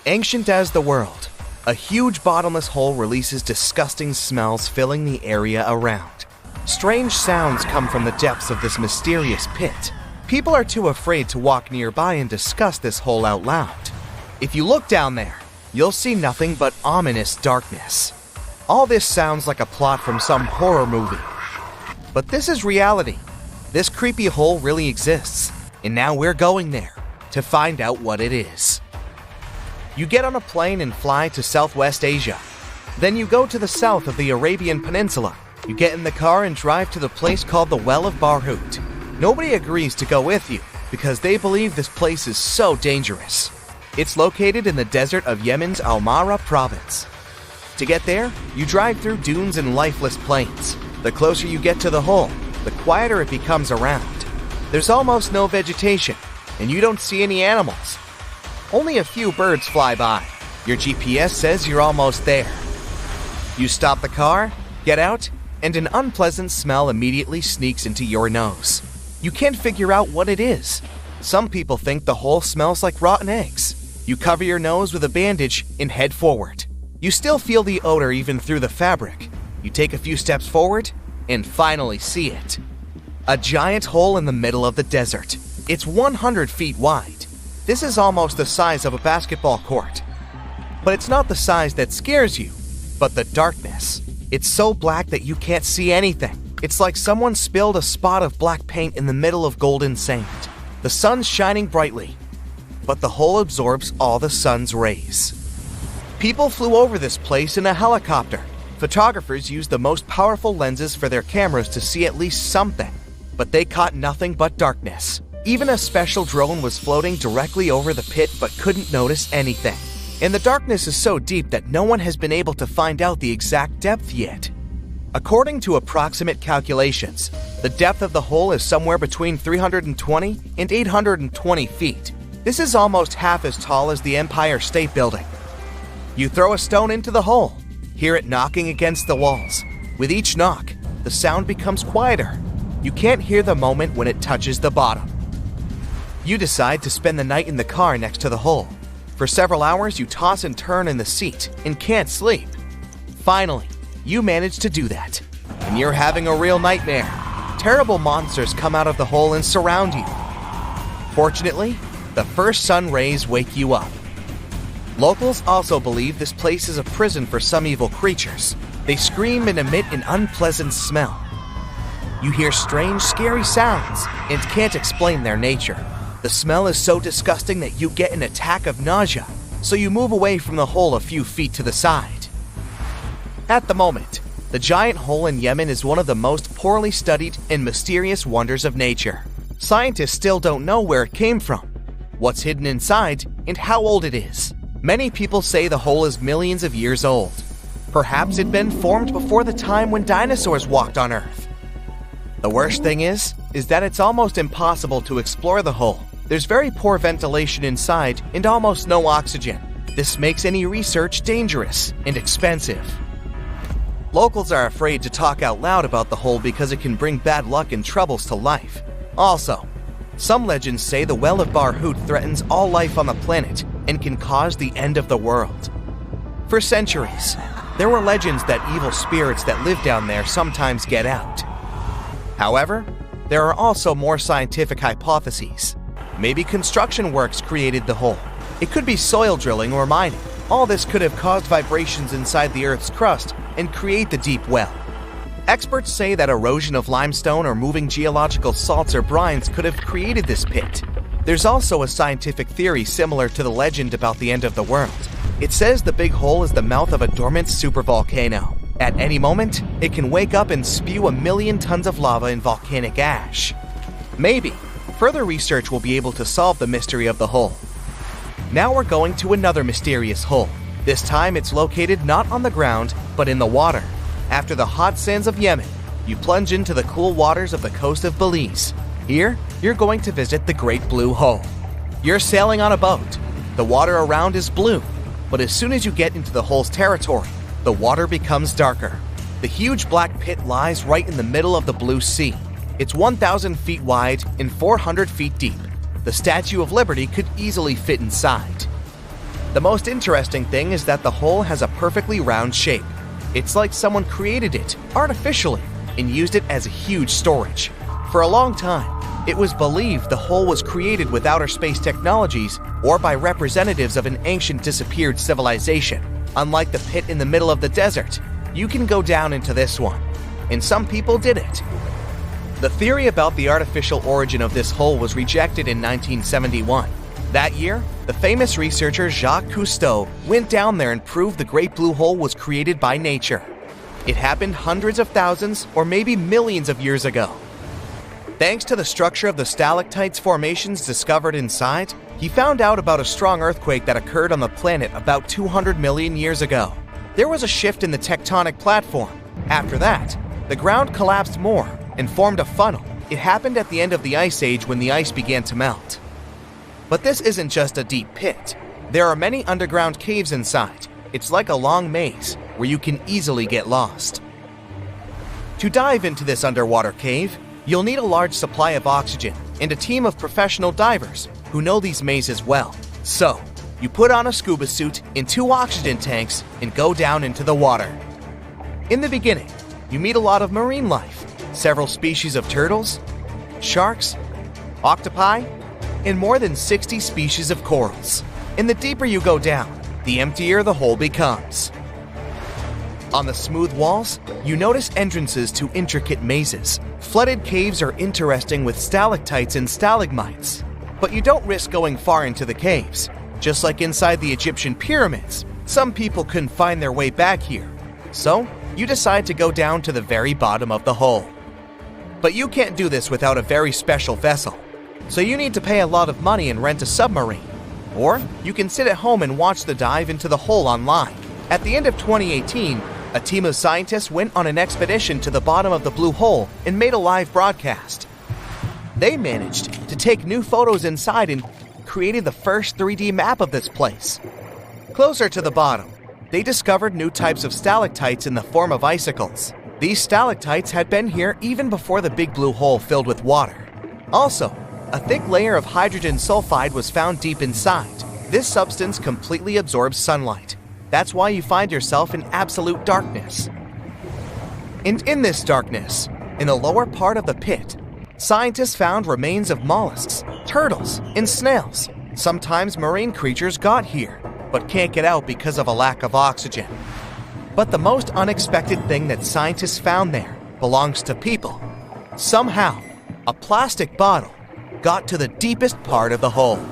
Ancient as the world, a huge bottomless hole releases disgusting smells filling the area around. Strange sounds come from the depths of this mysterious pit. People are too afraid to walk nearby and discuss this hole out loud. If you look down there, you'll see nothing but ominous darkness. All this sounds like a plot from some horror movie. But this is reality. This creepy hole really exists, and now we're going there to find out what it is. You get on a plane and fly to Southwest Asia. Then you go to the south of the Arabian Peninsula. You get in the car and drive to the place called the Well of Barhut. Nobody agrees to go with you because they believe this place is so dangerous. It's located in the desert of Yemen's Al Mara province. To get there, you drive through dunes and lifeless plains. The closer you get to the hole, the quieter it becomes around. There's almost no vegetation, and you don't see any animals. Only a few birds fly by. Your GPS says you're almost there. You stop the car, get out, and an unpleasant smell immediately sneaks into your nose. You can't figure out what it is. Some people think the hole smells like rotten eggs. You cover your nose with a bandage and head forward. You still feel the odor even through the fabric. You take a few steps forward and finally see it. A giant hole in the middle of the desert. It's 100 feet wide. This is almost the size of a basketball court. But it's not the size that scares you, but the darkness. It's so black that you can't see anything. It's like someone spilled a spot of black paint in the middle of golden sand. The sun's shining brightly, but the hole absorbs all the sun's rays. People flew over this place in a helicopter. Photographers used the most powerful lenses for their cameras to see at least something, but they caught nothing but darkness. Even a special drone was floating directly over the pit but couldn't notice anything. And the darkness is so deep that no one has been able to find out the exact depth yet. According to approximate calculations, the depth of the hole is somewhere between 320 and 820 feet. This is almost half as tall as the Empire State Building. You throw a stone into the hole, hear it knocking against the walls. With each knock, the sound becomes quieter. You can't hear the moment when it touches the bottom. You decide to spend the night in the car next to the hole. For several hours, you toss and turn in the seat and can't sleep. Finally, you manage to do that, and you're having a real nightmare. Terrible monsters come out of the hole and surround you. Fortunately, the first sun rays wake you up. Locals also believe this place is a prison for some evil creatures. They scream and emit an unpleasant smell. You hear strange, scary sounds and can't explain their nature. The smell is so disgusting that you get an attack of nausea, so you move away from the hole a few feet to the side. At the moment, the giant hole in Yemen is one of the most poorly studied and mysterious wonders of nature. Scientists still don't know where it came from, what's hidden inside, and how old it is. Many people say the hole is millions of years old. Perhaps it'd been formed before the time when dinosaurs walked on Earth. The worst thing is that it's almost impossible to explore the hole. There's very poor ventilation inside and almost no oxygen. This makes any research dangerous and expensive. Locals are afraid to talk out loud about the hole because it can bring bad luck and troubles to life. Also, some legends say the Well of Barhut threatens all life on the planet and can cause the end of the world. For centuries, there were legends that evil spirits that live down there sometimes get out. However, there are also more scientific hypotheses. Maybe construction works created the hole. It could be soil drilling or mining. All this could have caused vibrations inside the Earth's crust and create the deep well. Experts say that erosion of limestone or moving geological salts or brines could have created this pit. There's also a scientific theory similar to the legend about the end of the world. It says the big hole is the mouth of a dormant supervolcano. At any moment, it can wake up and spew 1,000,000 tons of lava and volcanic ash. Maybe further research will be able to solve the mystery of the hole. Now we're going to another mysterious hole. This time it's located not on the ground, but in the water. After the hot sands of Yemen, you plunge into the cool waters of the coast of Belize. Here, you're going to visit the Great Blue Hole. You're sailing on a boat. The water around is blue, but as soon as you get into the hole's territory, the water becomes darker. The huge black pit lies right in the middle of the blue sea. It's 1,000 feet wide and 400 feet deep. The Statue of Liberty could easily fit inside. The most interesting thing is that the hole has a perfectly round shape. It's like someone created it artificially and used it as a huge storage. For a long time, it was believed the hole was created with outer space technologies or by representatives of an ancient disappeared civilization. Unlike the pit in the middle of the desert, you can go down into this one, and some people did it. The theory about the artificial origin of this hole was rejected in 1971. That year, the famous researcher Jacques Cousteau went down there and proved the Great Blue Hole was created by nature. It happened hundreds of thousands or maybe millions of years ago. Thanks to the structure of the stalactites formations discovered inside, he found out about a strong earthquake that occurred on the planet about 200 million years ago. There was a shift in the tectonic platform. After that, the ground collapsed more and formed a funnel. It happened at the end of the Ice Age when the ice began to melt. But this isn't just a deep pit. There are many underground caves inside. It's like a long maze where you can easily get lost. To dive into this underwater cave, you'll need a large supply of oxygen and a team of professional divers who know these mazes well. So, you put on a scuba suit and 2 oxygen tanks and go down into the water. In the beginning, you meet a lot of marine life, several species of turtles, sharks, octopi, and more than 60 species of corals. And the deeper you go down, the emptier the hole becomes. On the smooth walls, you notice entrances to intricate mazes. Flooded caves are interesting with stalactites and stalagmites. But you don't risk going far into the caves. Just like inside the Egyptian pyramids, some people couldn't find their way back here. So, you decide to go down to the very bottom of the hole. But you can't do this without a very special vessel. So you need to pay a lot of money and rent a submarine. Or you can sit at home and watch the dive into the hole online. At the end of 2018, a team of scientists went on an expedition to the bottom of the blue hole and made a live broadcast. They managed to take new photos inside and created the first 3D map of this place. Closer to the bottom, they discovered new types of stalactites in the form of icicles. These stalactites had been here even before the big blue hole filled with water. Also, a thick layer of hydrogen sulfide was found deep inside. This substance completely absorbs sunlight. That's why you find yourself in absolute darkness. And in this darkness, in the lower part of the pit, scientists found remains of mollusks, turtles, and snails. Sometimes marine creatures got here, but can't get out because of a lack of oxygen. But the most unexpected thing that scientists found there belongs to people. Somehow, a plastic bottle got to the deepest part of the hole.